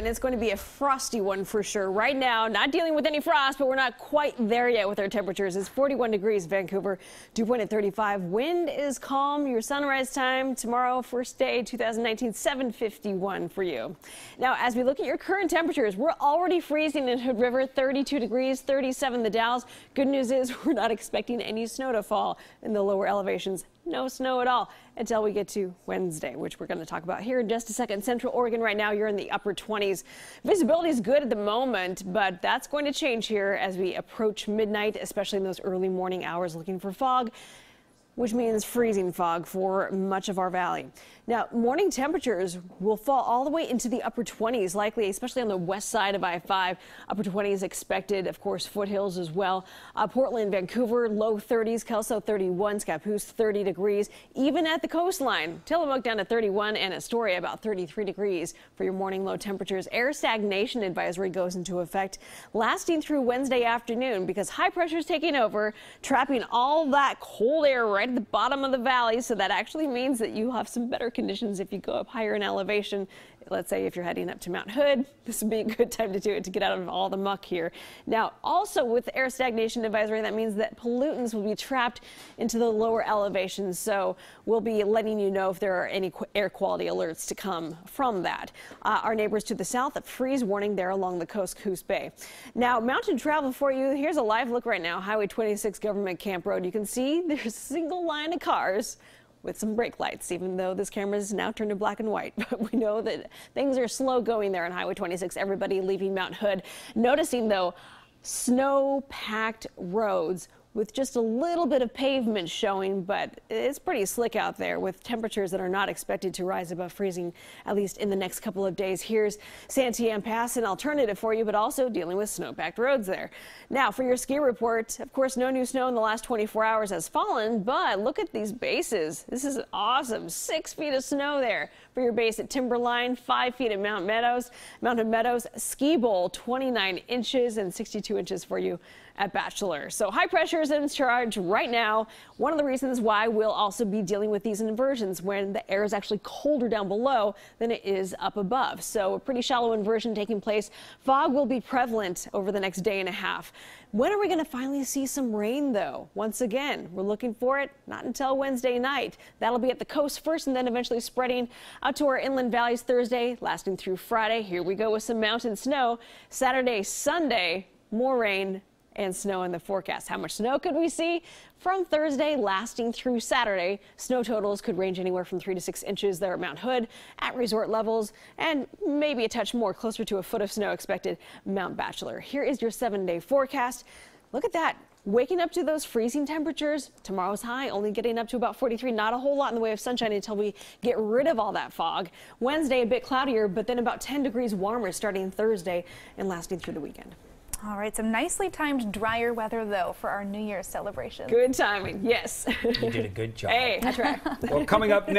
and it's going to be a frosty one for sure. Right now, not dealing with any frost, but we're not quite there yet with our temperatures. It's 41 degrees, Vancouver, dew point at 35. Wind is calm. Your sunrise time tomorrow, first day 2019, 7:51 for you. Now, as we look at your current temperatures, we're already freezing in Hood River, 32 degrees, 37 the Dalles. Good news is we're not expecting any snow to fall in the lower elevations. No snow at all until we get to Wednesday, which we're going to talk about here in just a second. Central Oregon right now, you're in the upper 20s. Visibility is good at the moment, but that's going to change here as we approach midnight, especially in those early morning hours looking for fog, which means freezing fog for much of our valley. Now, morning temperatures will fall all the way into the upper 20s, likely, especially on the west side of I-5. Upper 20s expected, of course, foothills as well. Portland, Vancouver, low 30s, Kelso 31, Scappoose 30 degrees, even at the coastline. Tillamook down to 31 and Astoria about 33 degrees for your morning low temperatures. Air stagnation advisory goes into effect lasting through Wednesday afternoon because high pressure is taking over, trapping all that cold air right at the bottom of the valley. So that actually means that you have some better conditions if you go up higher in elevation. Let's say if you're heading up to Mount Hood, this would be a good time to do it to get out of all the muck here. Now, also with air stagnation advisory, that means that pollutants will be trapped into the lower elevations. So we'll be letting you know if there are any air quality alerts to come from that. Our neighbors to the south, a freeze warning there along the coast, Coos Bay. Now, mountain travel for you. Here's a live look right now. Highway 26 Government Camp Road. You can see there's a single line of cars with some brake lights, even though this camera is now turned to black and white. But we know that things are slow going there on Highway 26. Everybody leaving Mount Hood. Noticing, though, snow-packed roads with just a little bit of pavement showing, but it's pretty slick out there with temperatures that are not expected to rise above freezing, at least in the next couple of days. Here's Santiam Pass, an alternative for you, but also dealing with snow-packed roads there. Now, for your ski report, of course, no new snow in the last 24 hours has fallen, but look at these bases. This is awesome. 6 feet of snow there for your base at Timberline, 5 feet at Mountain Meadows, Ski Bowl, 29 inches and 62 inches for you at Bachelor. So high pressure is in charge right now. One of the reasons why we'll also be dealing with these inversions when the air is actually colder down below than it is up above. So a pretty shallow inversion taking place. Fog will be prevalent over the next day and a half. When are we going to finally see some rain, though? Once again, we're looking for it not until Wednesday night. That'll be at the coast first and then eventually spreading out to our inland valleys Thursday, lasting through Friday. Here we go with some mountain snow. Saturday, Sunday, more rain and snow in the forecast. How much snow could we see? From Thursday lasting through Saturday, snow totals could range anywhere from 3 to 6 inches there at Mount Hood at resort levels, and maybe a touch more, closer to a foot of snow expected Mount Bachelor. Here is your 7-day forecast. Look at that. Waking up to those freezing temperatures. Tomorrow's high only getting up to about 43. Not a whole lot in the way of sunshine until we get rid of all that fog. Wednesday a bit cloudier, but then about 10 degrees warmer starting Thursday and lasting through the weekend. All right, some nicely timed drier weather, though, for our New Year's celebration. Good timing, yes. You did a good job. Hey, I tried. Well, coming up now.